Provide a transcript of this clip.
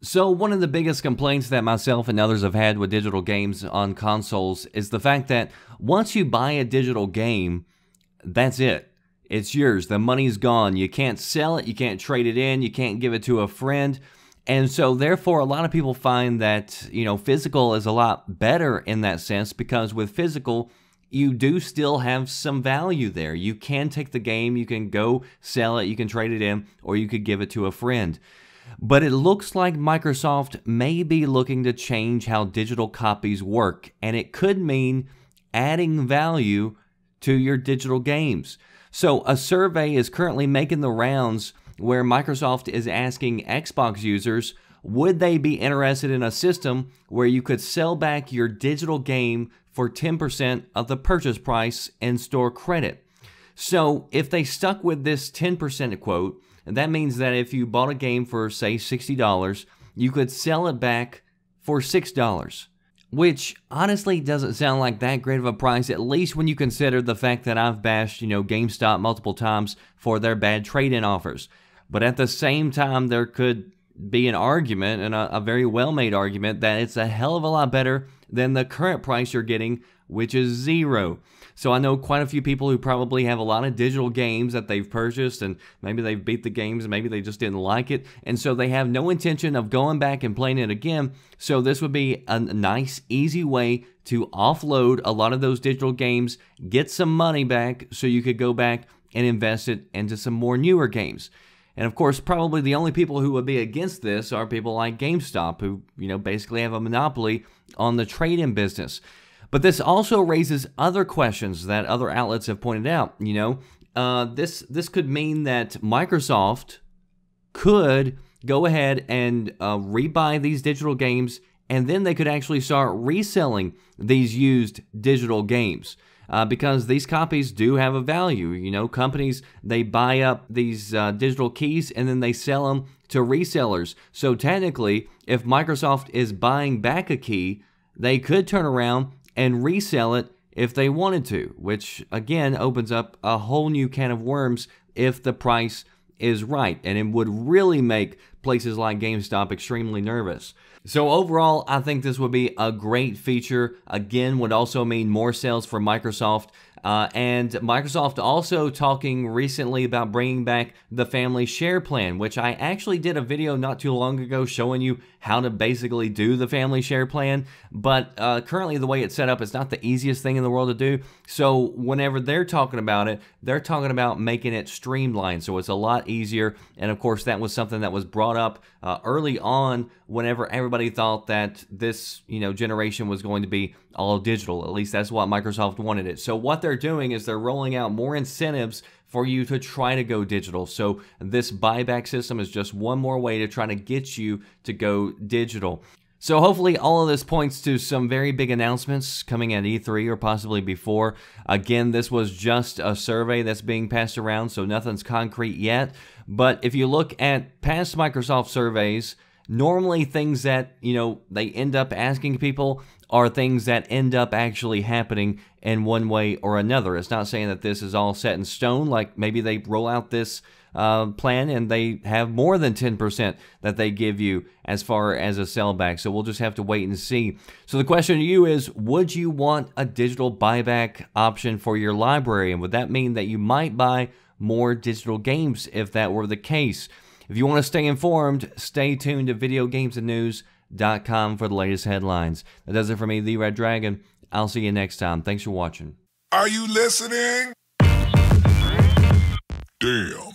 So one of the biggest complaints that myself and others have had with digital games on consoles is the fact that once you buy a digital game, that's it. It's yours. The money's gone. You can't sell it. You can't trade it in. You can't give it to a friend. And so therefore, a lot of people find that, physical is a lot better in that sense, because with physical, you do still have some value there. You can take the game, you can go sell it, you can trade it in, or you could give it to a friend. But it looks like Microsoft may be looking to change how digital copies work, and it could mean adding value to your digital games. So a survey is currently making the rounds where Microsoft is asking Xbox users, would they be interested in a system where you could sell back your digital game for 10% of the purchase price and store credit? So if they stuck with this 10% quote, that means that if you bought a game for, say, $60, you could sell it back for $6, which honestly doesn't sound like that great of a price, at least when you consider the fact that I've bashed, GameStop multiple times for their bad trade-in offers. But at the same time, there could be an argument, and a very well-made argument, that it's a hell of a lot better than the current price you're getting, which is $0. So I know quite a few people who probably have a lot of digital games that they've purchased, and maybe they've beat the games, maybe they just didn't like it, and so they have no intention of going back and playing it again. So this would be a nice, easy way to offload a lot of those digital games, get some money back so you could go back and invest it into some more newer games. And of course, probably the only people who would be against this are people like GameStop, who, basically have a monopoly on the trade-in business. But this also raises other questions that other outlets have pointed out. This could mean that Microsoft could go ahead and rebuy these digital games, and then they could actually start reselling these used digital games. Because these copies do have a value. Companies, they buy up these digital keys and then they sell them to resellers. So technically, if Microsoft is buying back a key, they could turn around and resell it if they wanted to, which again opens up a whole new can of worms if the price is right, and it would really make places like GameStop extremely nervous. So overall, I think this would be a great feature. Again, would also mean more sales for Microsoft. And Microsoft also talking recently about bringing back the family share plan, which I actually did a video not too long ago showing you how to basically do the family share plan. But currently the way it's set up, it's not the easiest thing in the world to do. So whenever they're talking about it, they're talking about making it streamlined. So it's a lot easier. And of course, that was something that was brought up early on whenever everybody thought that this generation was going to be all digital. At least that's what Microsoft wanted it. So what they're doing is they're rolling out more incentives for you to try to go digital. So this buyback system is just one more way to try to get you to go digital. So hopefully all of this points to some very big announcements coming at E3 or possibly before. Again, this was just a survey that's being passed around, so nothing's concrete yet. But if you look at past Microsoft surveys, normally things that, they end up asking people are things that end up actually happening in one way or another. It's not saying that this is all set in stone, like maybe they roll out this plan and they have more than 10% that they give you as far as a sellback. So we'll just have to wait and see. So the question to you is, would you want a digital buyback option for your library? And would that mean that you might buy more digital games if that were the case? If you want to stay informed, stay tuned to VideoGamesAndNews.com for the latest headlines. That does it for me, The Red Dragon. I'll see you next time. Thanks for watching. Are you listening? Damn.